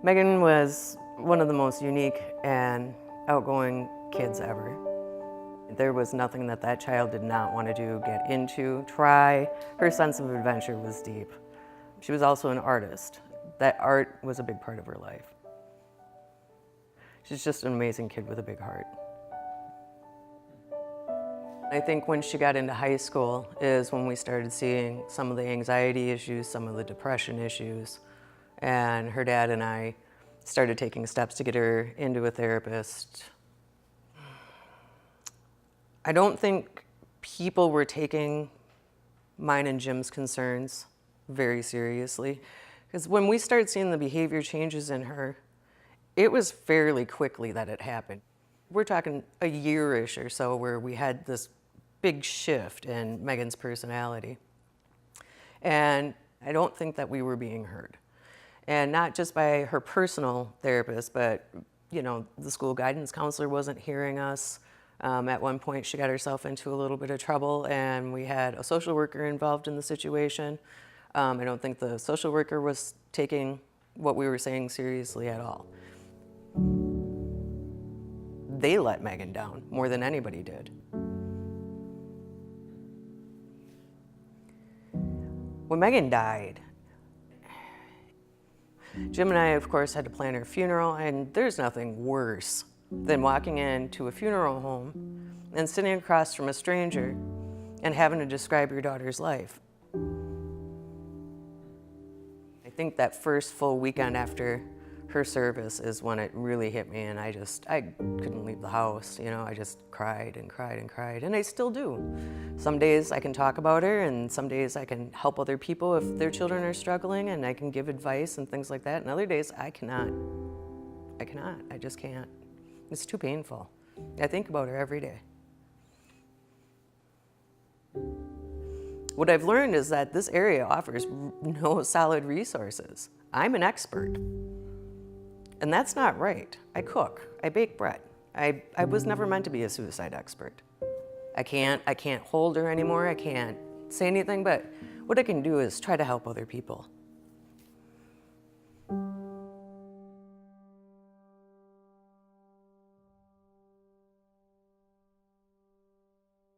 Megan was one of the most unique and outgoing kids ever. There was nothing that that child did not want to do, get into, try. Her sense of adventure was deep. She was also an artist. That art was a big part of her life. She's just an amazing kid with a big heart. I think when she got into high school is when we started seeing some of the anxiety issues, some of the depression issues, and her dad and I started taking steps to get her into a therapist. I don't think people were taking mine and Jim's concerns very seriously, because when we started seeing the behavior changes in her, it was fairly quickly that it happened. We're talking a year-ish or so where we had this big shift in Megan's personality. And I don't think that we were being heard. And not just by her personal therapist, but the school guidance counselor wasn't hearing us. At one point, she got herself into a little bit of trouble, and we had a social worker involved in the situation. I don't think the social worker was taking what we were saying seriously at all. They let Megan down more than anybody did. When Megan died, Jim and I, of course, had to plan her funeral, and there's nothing worse than walking into a funeral home and sitting across from a stranger and having to describe your daughter's life. I think that first full weekend after her service is when it really hit me, and I couldn't leave the house. I just cried and cried and cried, and I still do. Some days I can talk about her, and some days I can help other people if their children are struggling, and I can give advice and things like that, and other days I cannot. I just can't. It's too painful. I think about her every day. What I've learned is that this area offers no solid resources. I'm an expert. And that's not right. I cook, I bake bread. I was never meant to be a suicide expert. I can't hold her anymore, I can't say anything, but what I can do is try to help other people.